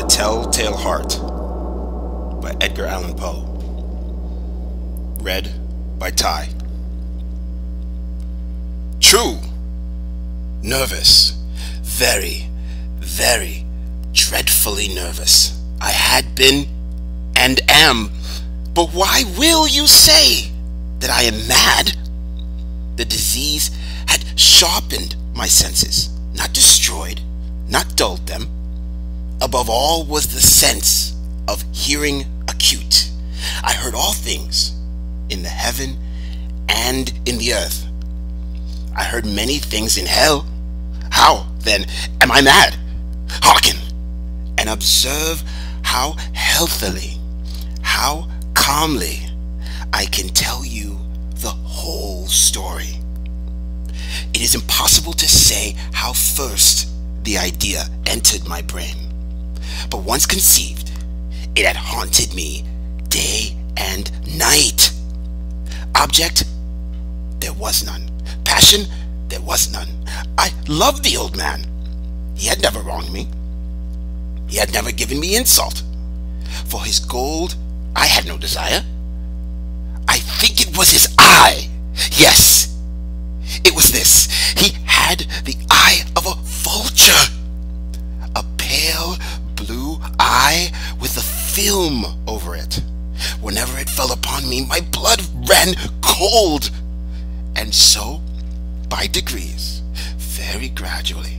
Telltale Heart by Edgar Allan Poe. Read by Ty. True. Nervous. Very, very dreadfully nervous. I had been and am. But why will you say that I am mad? The disease had sharpened my senses, not destroyed, not dulled them. Above all was the sense of hearing acute. I heard all things in the heaven and in the earth. I heard many things in hell. How, then, am I mad? Hearken, and observe how healthily, how calmly I can tell you the whole story. It is impossible to say how first the idea entered my brain, but once conceived, it had haunted me day and night. Object, there was none. Passion, there was none. I loved the old man. He had never wronged me. He had never given me insult. For his gold, I had no desire. I think it was his eye. Yes, it was this. He had the eye of a vulture. A pale blue eye with a film over it. Whenever it fell upon me, my blood ran cold. And so, by degrees, very gradually,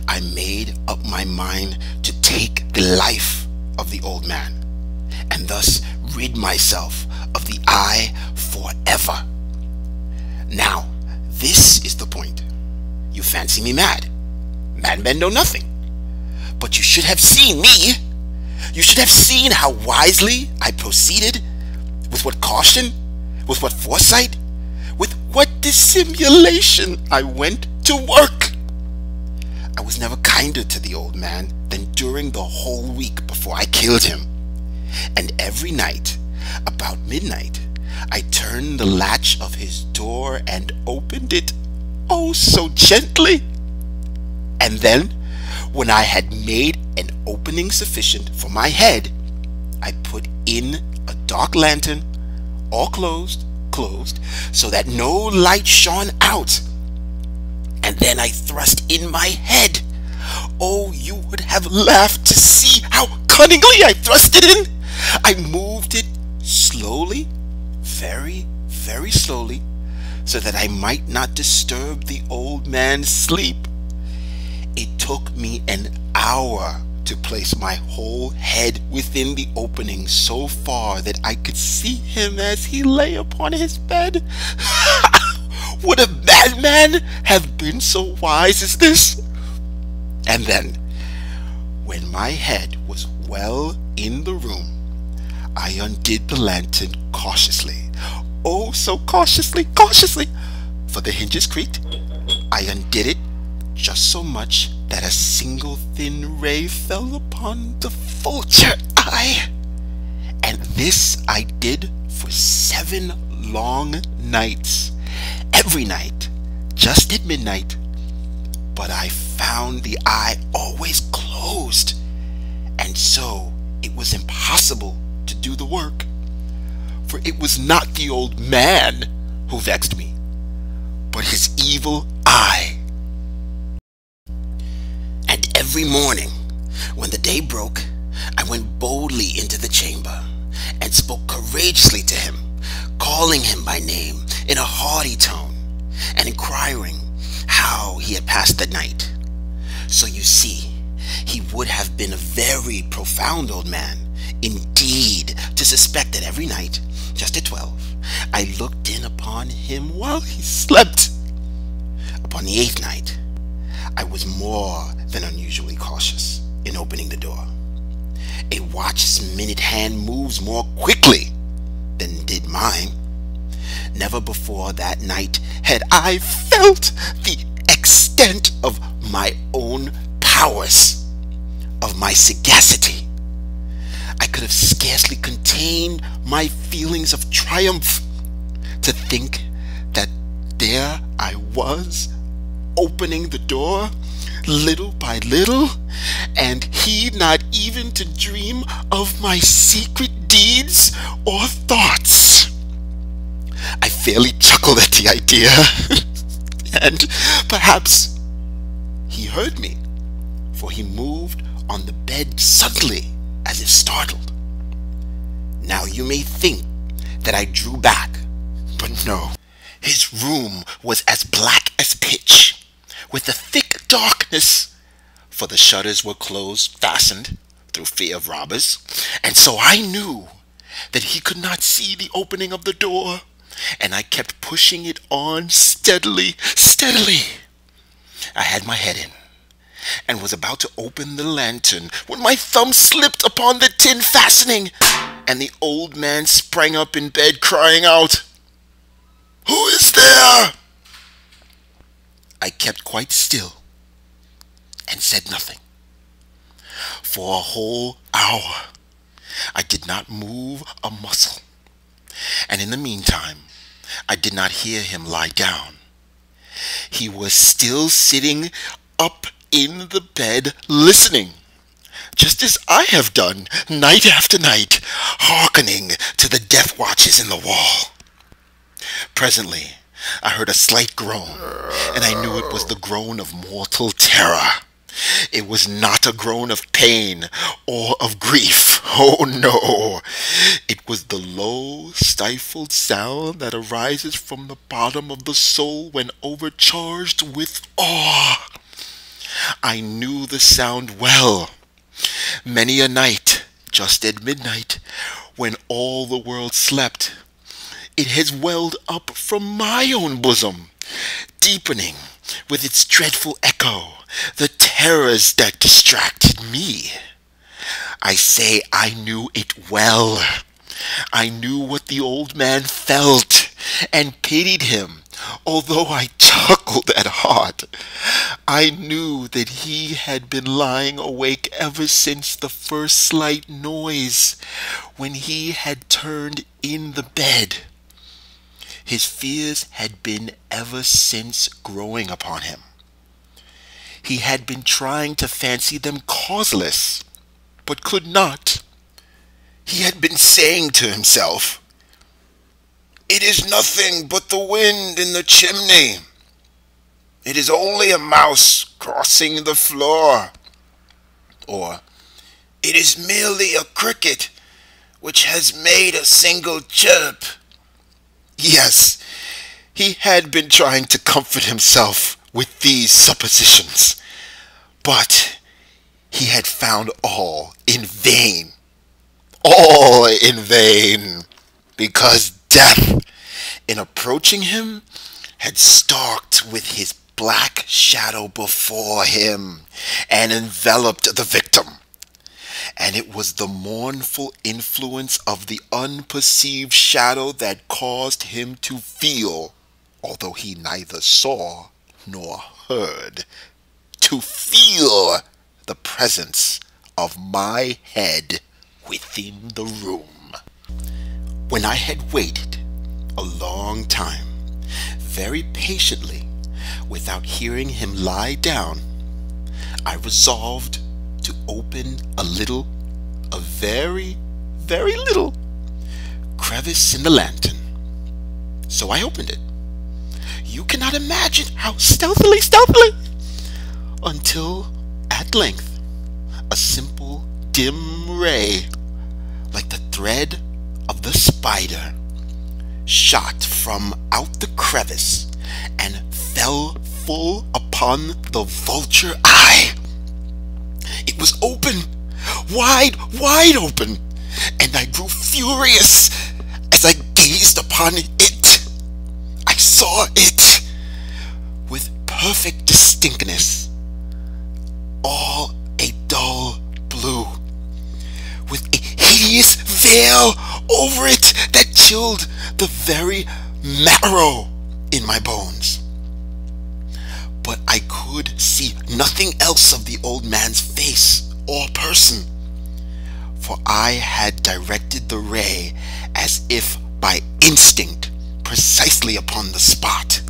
I made up my mind to take the life of the old man, and thus rid myself of the eye forever. Now, this is the point. You fancy me mad. Madmen know nothing. But you should have seen me. You should have seen how wisely I proceeded, with what caution, with what foresight, with what dissimulation I went to work. I was never kinder to the old man than during the whole week before I killed him. And every night, about midnight, I turned the latch of his door and opened it, oh so gently. And then, when I had made an opening sufficient for my head, I put in a dark lantern, all closed, so that no light shone out. And then I thrust in my head. Oh, you would have laughed to see how cunningly I thrust it in. I moved it slowly, very, very slowly, so that I might not disturb the old man's sleep. It took me an hour to place my whole head within the opening so far that I could see him as he lay upon his bed. Would a madman have been so wise as this? And then, when my head was well in the room, I undid the lantern cautiously. Oh, so cautiously, for the hinges creaked. I undid it just so much that a single thin ray fell upon the vulture eye. And this I did for 7 long nights. Every night, just at midnight. But I found the eye always closed, and so it was impossible to do the work. For it was not the old man who vexed me, but his evil eye. And every morning, when the day broke, I went boldly into the chamber and spoke courageously to him, calling him by name in a haughty tone, and inquiring how he had passed the night. So you see, he would have been a very profound old man, indeed, to suspect that every night, just at 12, I looked in upon him while he slept. Upon the 8th night, I was more than unusually cautious in opening the door. A watch's minute hand moves more quickly than did mine. Never before that night had I felt the extent of my own powers, of my sagacity. I could have scarcely contained my feelings of triumph to think that there I was, opening the door, little by little, and he not even to dream of my secret deeds or thoughts. I fairly chuckled at the idea, and perhaps he heard me, for he moved on the bed suddenly as if startled. Now you may think that I drew back, but no. His room was as black as pitch, with a thick darkness, for the shutters were closed, fastened, through fear of robbers, and so I knew that he could not see the opening of the door, and I kept pushing it on steadily. I had my head in, and was about to open the lantern, when my thumb slipped upon the tin fastening, and the old man sprang up in bed, crying out, "Who is there?" I kept quite still, and said nothing. For a whole hour I did not move a muscle, and in the meantime I did not hear him lie down. He was still sitting up in the bed, listening, just as I have done night after night, hearkening to the death watches in the wall. Presently I heard a slight groan, and I knew it was the groan of mortal terror. It was not a groan of pain or of grief. Oh no! It was the low, stifled sound that arises from the bottom of the soul when overcharged with awe. I knew the sound well. Many a night, just at midnight, when all the world slept, it has welled up from my own bosom, deepening with its dreadful echo the terrors that distracted me. I say I knew it well. I knew what the old man felt, and pitied him, although I chuckled at heart. I knew that he had been lying awake ever since the first slight noise, when he had turned in the bed. His fears had been ever since growing upon him. He had been trying to fancy them causeless, but could not. He had been saying to himself, "It is nothing but the wind in the chimney. It is only a mouse crossing the floor." Or, "It is merely a cricket which has made a single chirp." Yes, he had been trying to comfort himself with these suppositions, but he had found all in vain. All in vain, because death, in approaching him, had stalked with his black shadow before him, and enveloped the victim. And it was the mournful influence of the unperceived shadow that caused him to feel, although he neither saw nor heard, to feel the presence of my head within the room. When I had waited a long time, very patiently, without hearing him lie down, I resolved to open a very, very little crevice in the lantern. So I opened it. You cannot imagine how stealthily, until at length a simple dim ray, like the thread of the spider, shot from out the crevice and fell full upon the vulture eye. It was open, wide open, and I grew furious as I gazed upon it. I saw it with perfect distinctness, all a dull blue, with a hideous veil over it that chilled the very marrow in my bones. But I could see nothing else of the old man's face or person, for I had directed the ray as if by instinct precisely upon the spot.